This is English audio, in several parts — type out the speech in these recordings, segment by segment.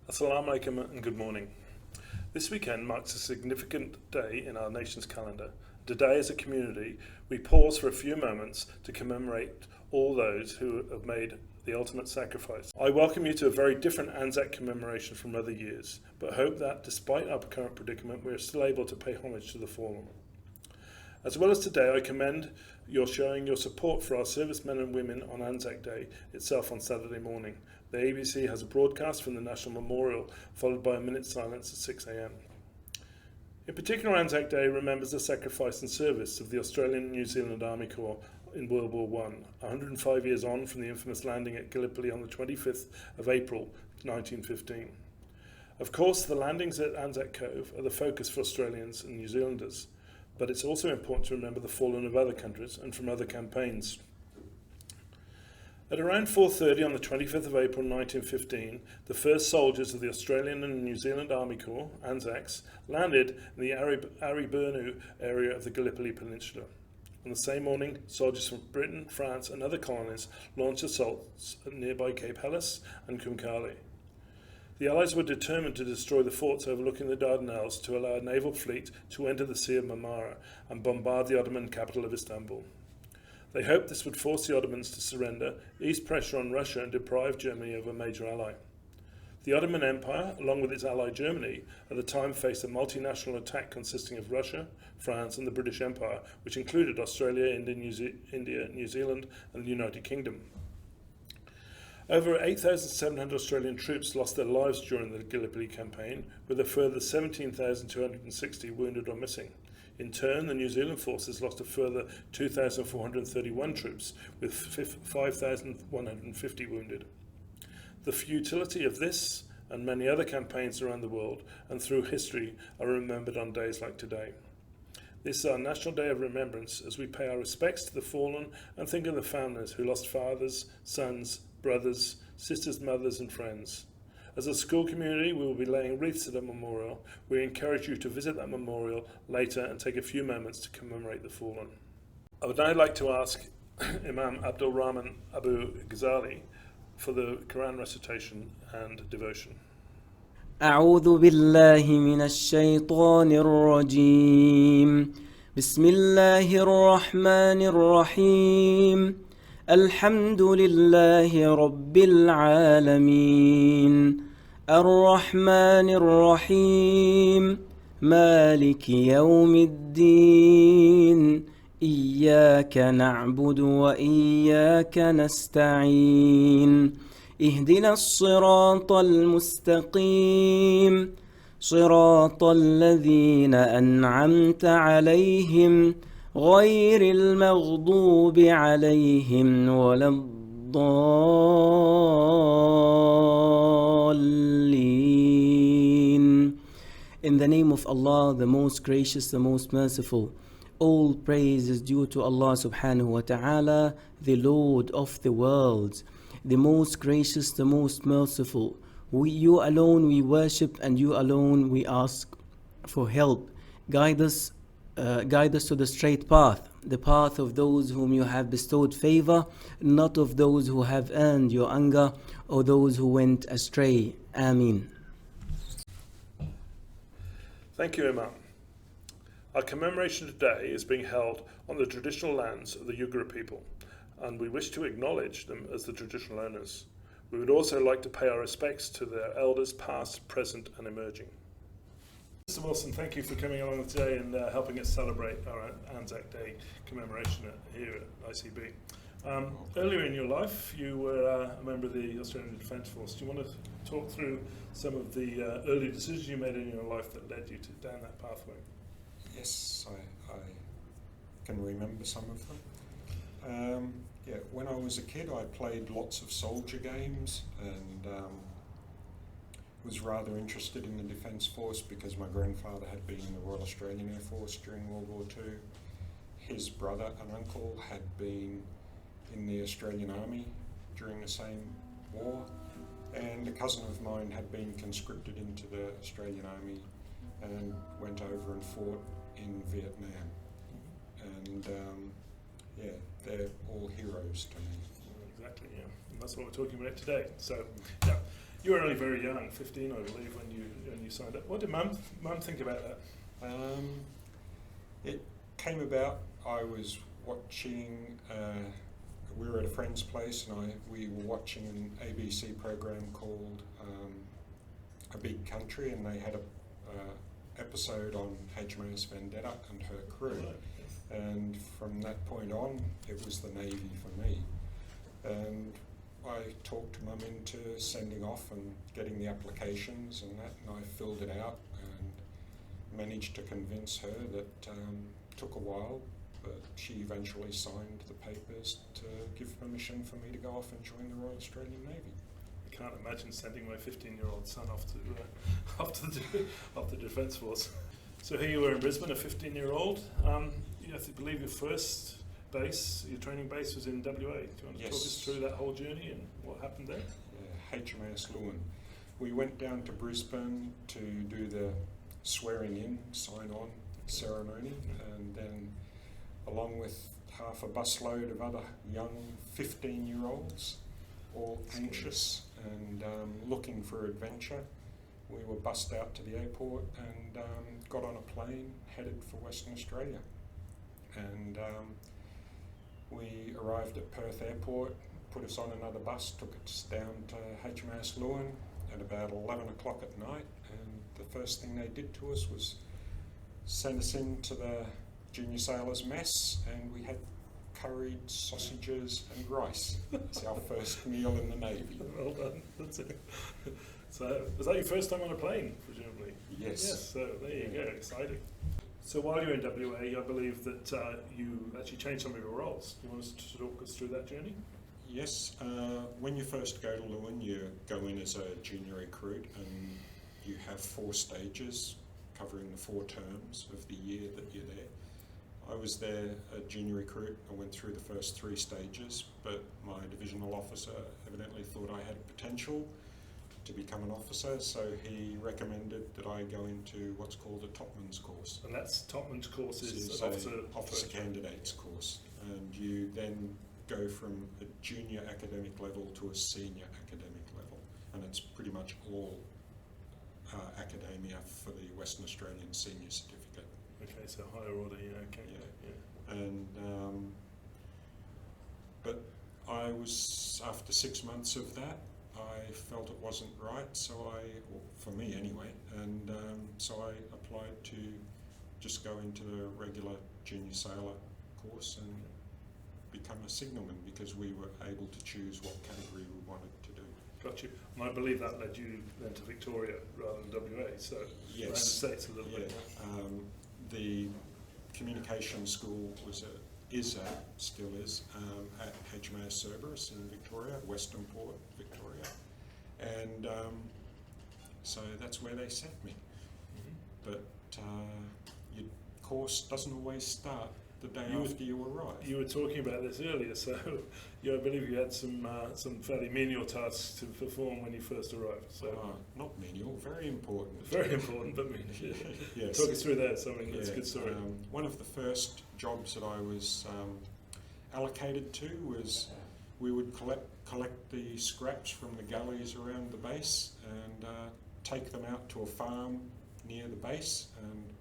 Assalamu alaikum and good morning. This weekend marks a significant day in our nation's calendar. Today, as a community, we pause for a few moments to commemorate all those who have made the ultimate sacrifice. I welcome you to a very different Anzac commemoration from other years, but hope that despite our current predicament, we are still able to pay homage to the fallen. As well as today, I commend your showing your support for our servicemen and women on Anzac Day itself on Saturday morning. The ABC has a broadcast from the National Memorial, followed by a minute's silence at 6 a.m. In particular, Anzac Day remembers the sacrifice and service of the Australian and New Zealand Army Corps in World War I, 105 years on from the infamous landing at Gallipoli on the 25th of April 1915. Of course, the landings at Anzac Cove are the focus for Australians and New Zealanders, but it's also important to remember the fallen of other countries and from other campaigns. At around 4:30 on the 25th of April 1915, the first soldiers of the Australian and New Zealand Army Corps, ANZACs, landed in the Ariburnu area of the Gallipoli Peninsula. On the same morning, soldiers from Britain, France and other colonies launched assaults at nearby Cape Helles and Kumkali. The Allies were determined to destroy the forts overlooking the Dardanelles to allow a naval fleet to enter the Sea of Marmara and bombard the Ottoman capital of Istanbul. They hoped this would force the Ottomans to surrender, ease pressure on Russia and deprive Germany of a major ally. The Ottoman Empire, along with its ally Germany, at the time faced a multinational attack consisting of Russia, France and the British Empire, which included Australia, India, New Zealand and the United Kingdom. Over 8,700 Australian troops lost their lives during the Gallipoli campaign, with a further 17,260 wounded or missing. In turn, the New Zealand forces lost a further 2,431 troops, with 5,150 wounded. The futility of this and many other campaigns around the world and through history are remembered on days like today. This is our National Day of Remembrance as we pay our respects to the fallen and think of the families who lost fathers, sons, brothers, sisters, mothers and friends. As a school community, we will be laying wreaths at the memorial. We encourage you to visit that memorial later and take a few moments to commemorate the fallen. I would now like to ask Imam Abdul Rahman Abu Ghazali for the Quran recitation and devotion. أعوذ بالله من الشيطان الرجيم بسم الله الرحمن الرحيم الحمد لله رب العالمين الرحمن الرحيم مالك يوم الدين إياك نعبد وإياك نستعين اهدنا الصراط المستقيم صراط الذين أنعمت عليهم غير المغضوب عليهم ولا الضالين. In the name of Allah, the most gracious, the most merciful. All praise is due to Allah subhanahu wa ta'ala, the Lord of the worlds, the most gracious, the most merciful. You alone we worship and you alone we ask for help. Guide us to the straight path, the path of those whom you have bestowed favor, not of those who have earned your anger or those who went astray. Ameen. Thank you, Imam. Our commemoration today is being held on the traditional lands of the Yugara people, and we wish to acknowledge them as the traditional owners. We would also like to pay our respects to their elders past, present and emerging. Mr. Wilson, thank you for coming along today and helping us celebrate our Anzac Day commemoration here at ICB. Earlier in your life, you were a member of the Australian Defence Force. Do you want to talk through some of the early decisions you made in your life that led you down that pathway? Yes, I can remember some of them. When I was a kid, I played lots of soldier games and was rather interested in the Defence Force because my grandfather had been in the Royal Australian Air Force during World War II. His brother and uncle had been in the Australian Army during the same war, and a cousin of mine had been conscripted into the Australian Army and went over and fought in Vietnam. And they're all heroes to me. Exactly, yeah. And that's what we're talking about today. So, yeah. You were only very young, 15, I believe, when you signed up. What did Mum think about that? It came about, I was watching, we were at a friend's place and we were watching an ABC program called A Big Country, and they had a episode on HMAS Vendetta and her crew. Right. And from that point on, it was the Navy for me. And I talked Mum into sending off and getting the applications and that, and I filled it out and managed to convince her that took a while, but she eventually signed the papers to give permission for me to go off and join the Royal Australian Navy. I can't imagine sending my 15-year-old son off to the Defence Force. So here you were in Brisbane, a 15-year-old. I believe your first base, your training base, was in WA. Do you want to talk us through that whole journey and what happened there? Yeah, HMAS Lewin. We went down to Brisbane to do the swearing in, sign on ceremony, and then along with half a busload of other young 15-year-olds, all anxious and looking for adventure, we were bussed out to the airport and got on a plane headed for Western Australia. And we arrived at Perth Airport, put us on another bus, took us down to HMAS Lewin at about 11 o'clock at night, and the first thing they did to us was send us into the junior sailors mess, and we had curried sausages and rice. It's our first meal in the Navy. Well done. That's it. So was that your first time on a plane, presumably? Yes. Yes, so there you go, exciting. So while you were in WA, I believe that you actually changed some of your roles. Do you want us to talk us through that journey? Yes. When you first go to Lewin, you go in as a junior recruit, and you have 4 stages covering the 4 terms of the year that you're there. I was there a junior recruit. I went through the first 3 stages, but my divisional officer evidently thought I had potential to become an officer, so he recommended that I go into what's called a Topman's course. And that's Topman's course is an an officer candidates course, and you then go from a junior academic level to a senior academic level, and it's pretty much all academia for the Western Australian Senior Certificate. Okay, so higher order, okay. Yeah. And but I was, after 6 months of that, I felt it wasn't right, for me anyway, and so I applied to just go into the regular junior sailor course and become a signalman, because we were able to choose what category we wanted to do. Got you. And I believe that led you then to Victoria rather than WA, so Yes. around the States a little bit. The communication school still is, at HMAS Cerberus in Victoria, Western Port, Victoria, and so that's where they sent me. Mm-hmm. But your course doesn't always start the day after you arrive. You were talking about this earlier, so I believe you had some fairly menial tasks to perform when you first arrived. So not menial, very important. Very important, but menial. Yes. Talk us through that. That's a good story. One of the first jobs that I was allocated to was we would collect the scraps from the gullies around the base and take them out to a farm near the base and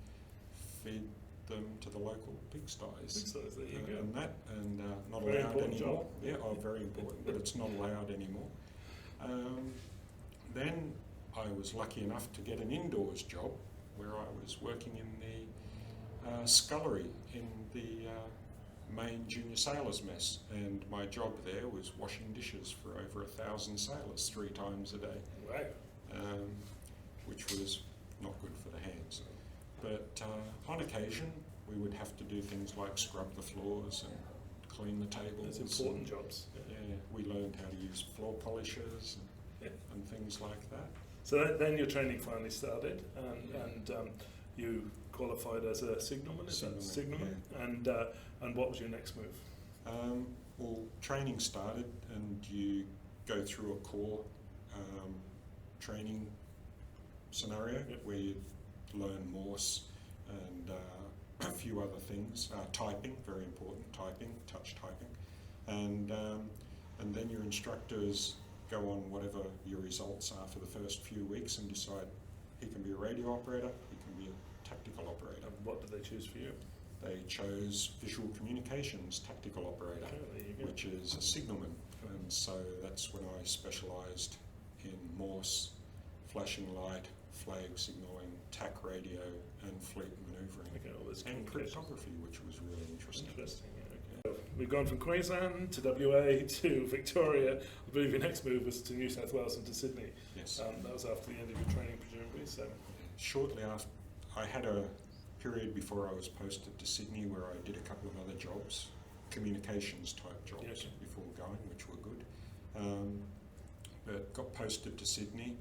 feed them to the local pigsties. There you go. And not Very allowed important anymore. job. Yeah, very important, but it's not allowed anymore. Then I was lucky enough to get an indoors job where I was working in the scullery in the main junior sailors mess, and my job there was washing dishes for over 1,000 sailors 3 times a day. Wow. Which was not good for the hands. But on occasion, we would have to do things like scrub the floors and clean the tables. It's important jobs. Yeah, we learned how to use floor polishers and things like that. So then your training finally started, and you qualified as a signalman. Is that signalman? Yeah. And what was your next move? Well, training started, and you go through a core training scenario where you learn Morse and a few other things. Typing, very important. Typing, touch typing, and then your instructors go on whatever your results are for the first few weeks and decide he can be a radio operator, he can be a tactical operator. And what did they choose for you? They chose visual communications tactical operator, Okay, there you go. which is a signalman. And so that's when I specialised in Morse, flashing light, flag signalling, TAC radio, and fleet manoeuvring. Okay, all this And communication. cryptography, which was really interesting. Interesting, yeah, okay. We've gone from Queensland to WA to Victoria. I believe your next move was to New South Wales and to Sydney. Yes. That was after the end of your training, presumably. So, Shortly after, I had a period before I was posted to Sydney where I did a couple of other jobs, communications type jobs, Yeah, okay. before going, which were good. But got posted to Sydney,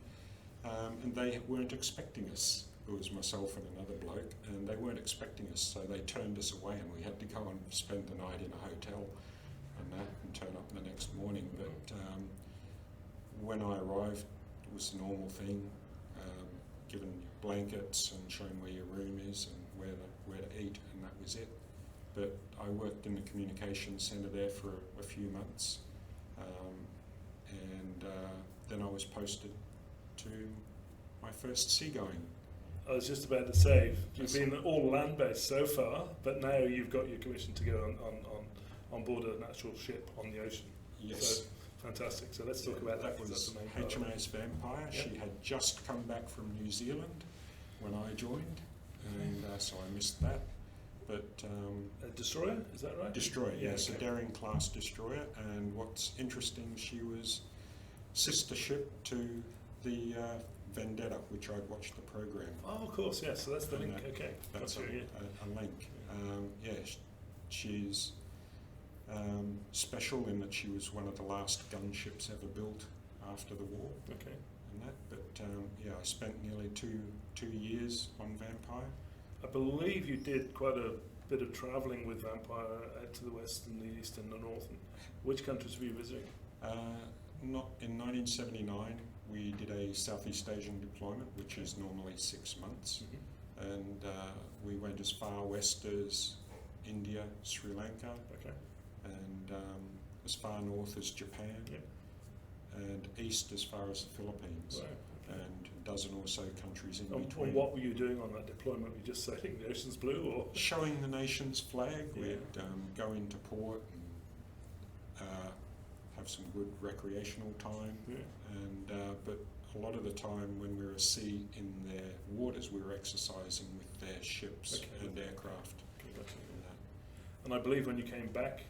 and they weren't expecting us. It was myself and another bloke, and they weren't expecting us, so they turned us away, and we had to go and spend the night in a hotel and turn up the next morning. But when I arrived, it was the normal thing, given blankets and shown where your room is and where to eat, and that was it. But I worked in the communications centre there for a few months, and then I was posted to my first seagoing. I was just about to say, you've been all land-based so far, but now you've got your commission to go on board an actual ship on the ocean. Yes. So, fantastic. So let's talk about that. That 'cause that's was the main part of it. HMAS Vampire. Yeah. She had just come back from New Zealand when I joined, and so I missed that. But A destroyer, is that right? destroyer, yes, okay. a Daring class destroyer. And what's interesting, she was sister ship to the Vendetta, which I'd watched the program. Oh, of course, yes. So that's the And link. Okay. That's Gotcha, yeah. a link. She's special in that she was one of the last gunships ever built after the war. Okay. And that, but I spent nearly two years on Vampire. I believe you did quite a bit of travelling with Vampire out to the west and the east and the north. And which countries were you visiting? Not in 1979, we did a Southeast Asian deployment, which is normally 6 months, and we went as far west as India, Sri Lanka, Okay. and as far north as Japan, Yeah. and east as far as the Philippines, Right. Okay. and a dozen or so countries in And between. what were you doing on that deployment? Were you just sailing the ocean's blue, or? Showing the nation's flag, Yeah. we'd go into port and have some good recreational time, Yeah. and but a lot of the time when we were at sea in their waters, we were exercising with their ships Okay. and aircraft. Okay, gotcha. And that. And I believe when you came back,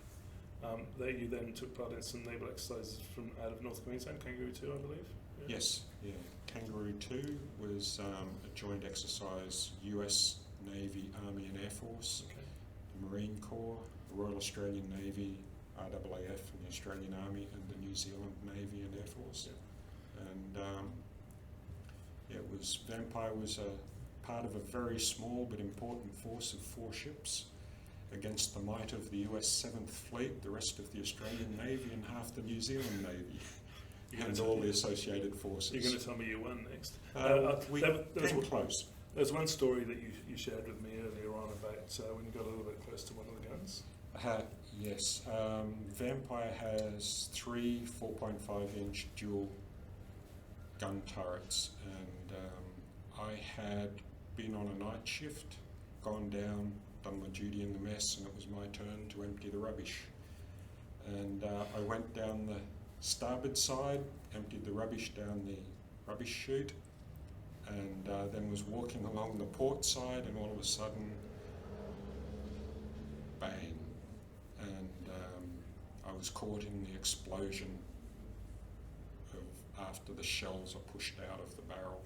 you then took part in some naval exercises from out of North Queensland, Kangaroo 2, I believe. Yeah. Yes, yeah. Kangaroo 2 was a joint exercise, US Navy, Army and Air Force, Okay. the Marine Corps, the Royal Australian Navy, RAAF and the Australian Army, and the New Zealand Navy and Air Force. And Vampire was a part of a very small but important force of 4 ships against the might of the US 7th Fleet, the rest of the Australian Navy, and half the New Zealand Navy, and all the associated forces. You're going to tell me you won next. We there came was, close. there's one story that you shared with me earlier on about when you got a little bit close to one of the guns. Yes, Vampire has 3 4.5-inch dual gun turrets, and I had been on a night shift, gone down, done my duty in the mess, and it was my turn to empty the rubbish. And I went down the starboard side, emptied the rubbish down the rubbish chute, and then was walking along the port side, and all of a sudden, bang. And I was caught in the explosion of after the shells are pushed out of the barrel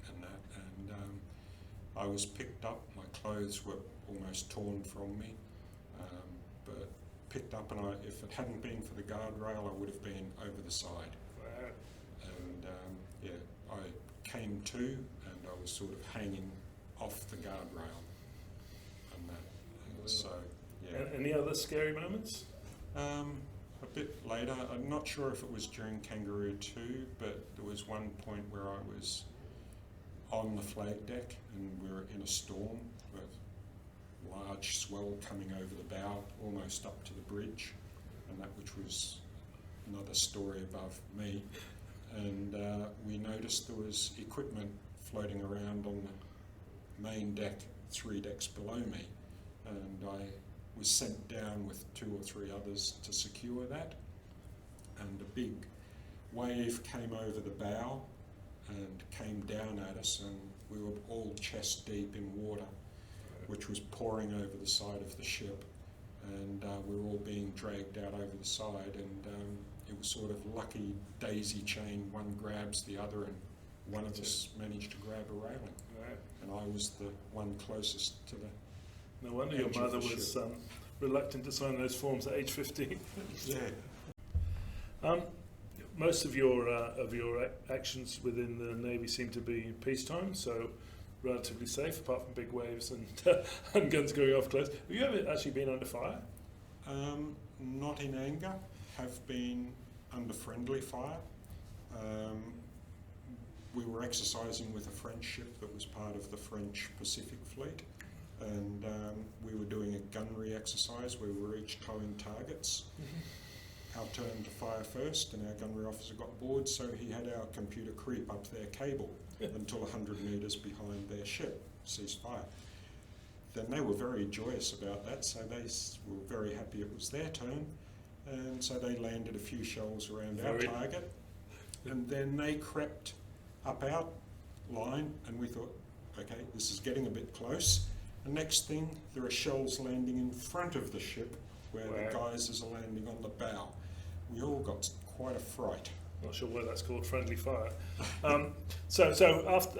and that. And I was picked up, my clothes were almost torn from me, but picked up, and if it hadn't been for the guardrail, I would have been over the side. Wow. And I came to, and I was sort of hanging off the guardrail and that. And so, yeah. Any other scary moments? A bit later, I'm not sure if it was during Kangaroo 2, but there was one point where I was on the flag deck and we were in a storm with large swell coming over the bow, almost up to the bridge, and that which was another story above me, and we noticed there was equipment floating around on the main deck, 3 decks below me, and I was sent down with 2 or 3 others to secure that, and a big wave came over the bow and came down at us, and we were all chest deep in water, which was pouring over the side of the ship, and we were all being dragged out over the side, and it was sort of lucky daisy chain, one grabs the other, and one of us managed to grab a railing, and I was the one closest to the No wonder your mother was reluctant to sign those forms at age 15. Yeah. Most of your actions within the Navy seem to be peacetime, so relatively safe, apart from big waves and and guns going off close. Have you ever actually been under fire? Not in anger, have been under friendly fire. We were exercising with a French ship that was part of the French Pacific Fleet, and we were doing a gunnery exercise where we were each towing targets. Our turn to fire first, and our gunnery officer got bored, so he had our computer creep up their cable until 100 metres behind their ship, ceased fire. Then they were very joyous about that, so they were very happy it was their turn, and so they landed a few shells around our target, and then they crept up our line, and we thought, okay, this is getting a bit close. The next thing, there are shells landing in front of the ship, where the geysers are landing on the bow. We all got quite a fright. Not sure why that's called friendly fire. So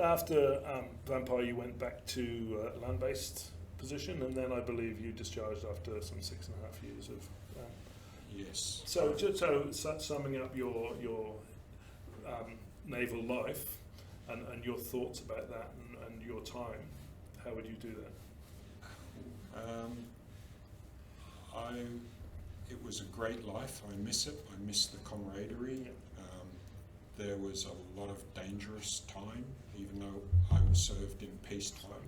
after Vampire, you went back to land-based position, and then I believe you discharged after some 6.5 years of. Yes. So summing up your naval life and your thoughts about that and your time, how would you do that? It was a great life. I miss it. I miss the camaraderie. There was a lot of dangerous time, even though I was served in peacetime.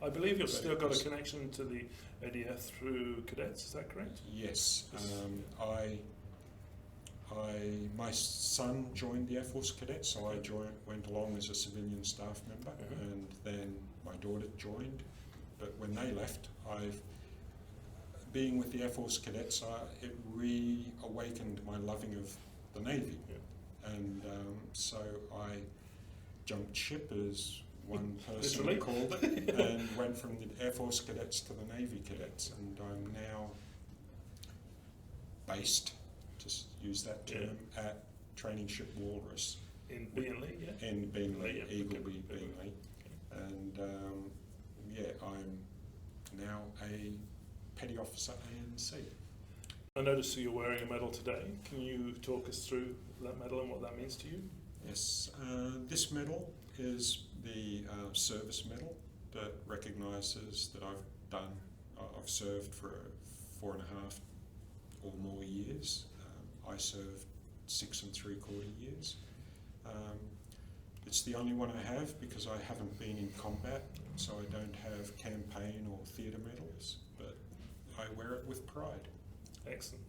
I believe you've still got a connection to the ADF through cadets. Is that correct? Yes. My son joined the Air Force Cadets, so I went along as a civilian staff member, and then my daughter joined. But when they left, being with the Air Force Cadets, it reawakened my loving of the Navy. And so I jumped ship, as one person called it, and went from the Air Force Cadets to the Navy Cadets, and I'm now based, to use that term, at Training Ship Walrus. In Beenleigh, yeah? In Beenleigh, Eagleby, Beenleigh. And I'm now a Petty Officer ANC. I noticed that you're wearing a medal today. Can you talk us through that medal and what that means to you? Yes, this medal is the service medal that recognises that I've served for 4.5 or more years. I served 6 3/4 years. It's the only one I have because I haven't been in combat, so I don't have campaign or theatre medals, but I wear it with pride. Excellent,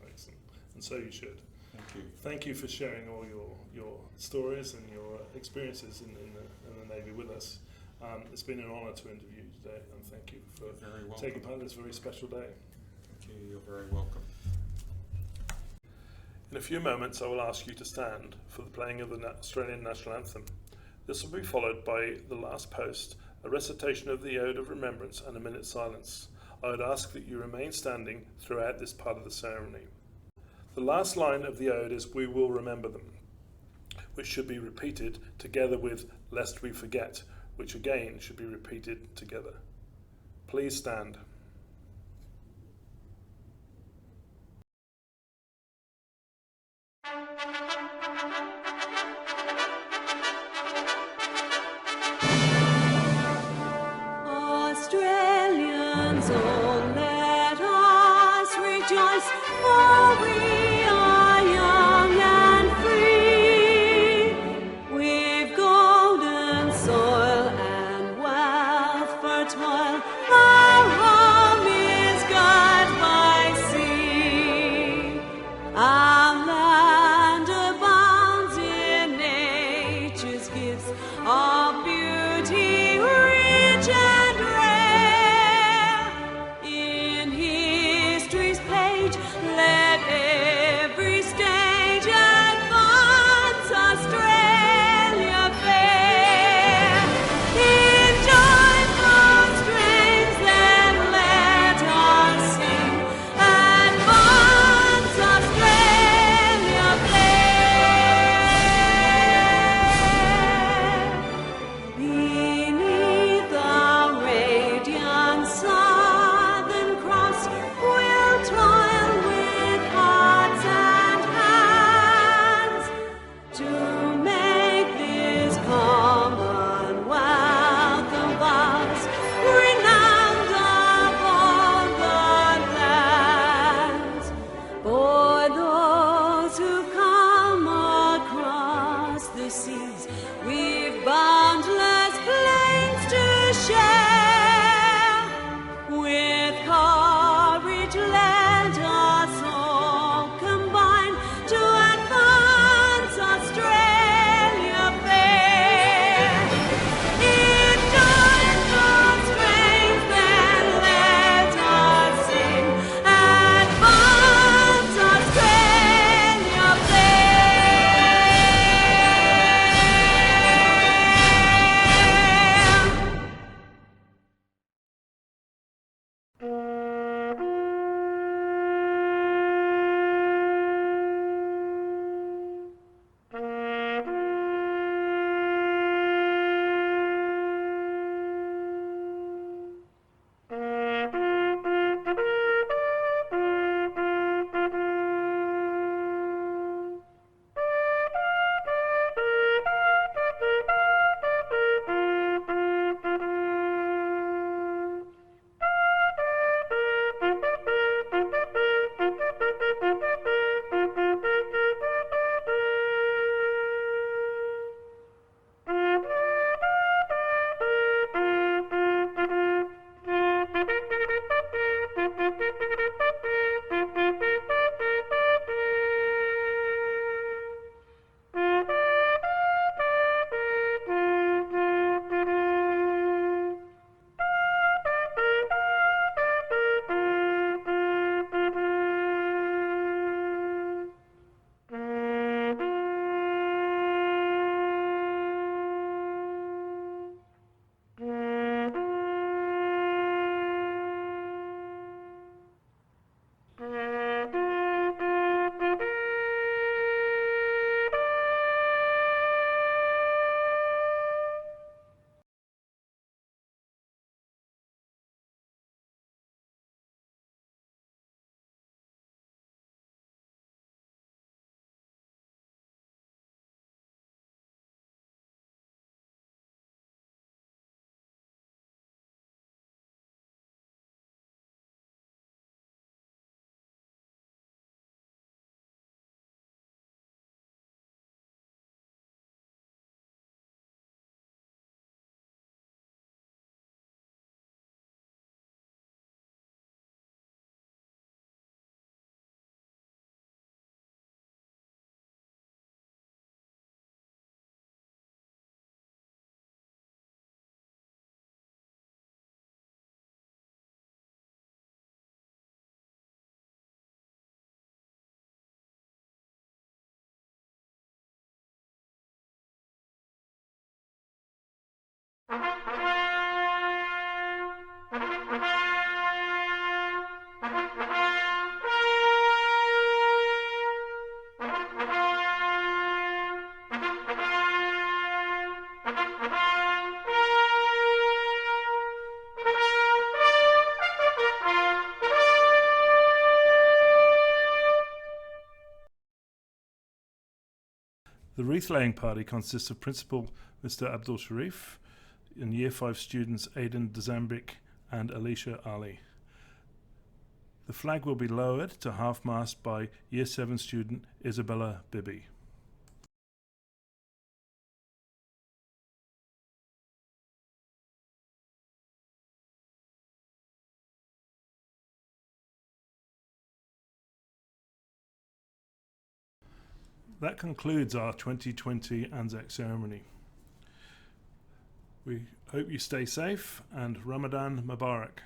excellent. And so you should. Thank you. Thank you for sharing all your stories and your experiences in the Navy with us. It's been an honour to interview you today, and thank you for taking part in this very special day. Thank you. You're very welcome. In a few moments, I will ask you to stand for the playing of the Australian National Anthem. This will be followed by the last post, a recitation of the Ode of Remembrance, and a minute's silence. I would ask that you remain standing throughout this part of the ceremony. The last line of the ode is "We will remember them," which should be repeated together with "Lest we forget," which again should be repeated together. Please stand. Australians, oh, let us rejoice, for we are young and free. We've golden soil and wealth fertile, our home is God by sea. The wreath laying party consists of Principal Mr. Abdul Sharif and Year 5 students Aidan Dzambik and Alicia Ali. The flag will be lowered to half-mast by Year 7 student Isabella Bibby. That concludes our 2020 Anzac ceremony. We hope you stay safe and Ramadan Mubarak.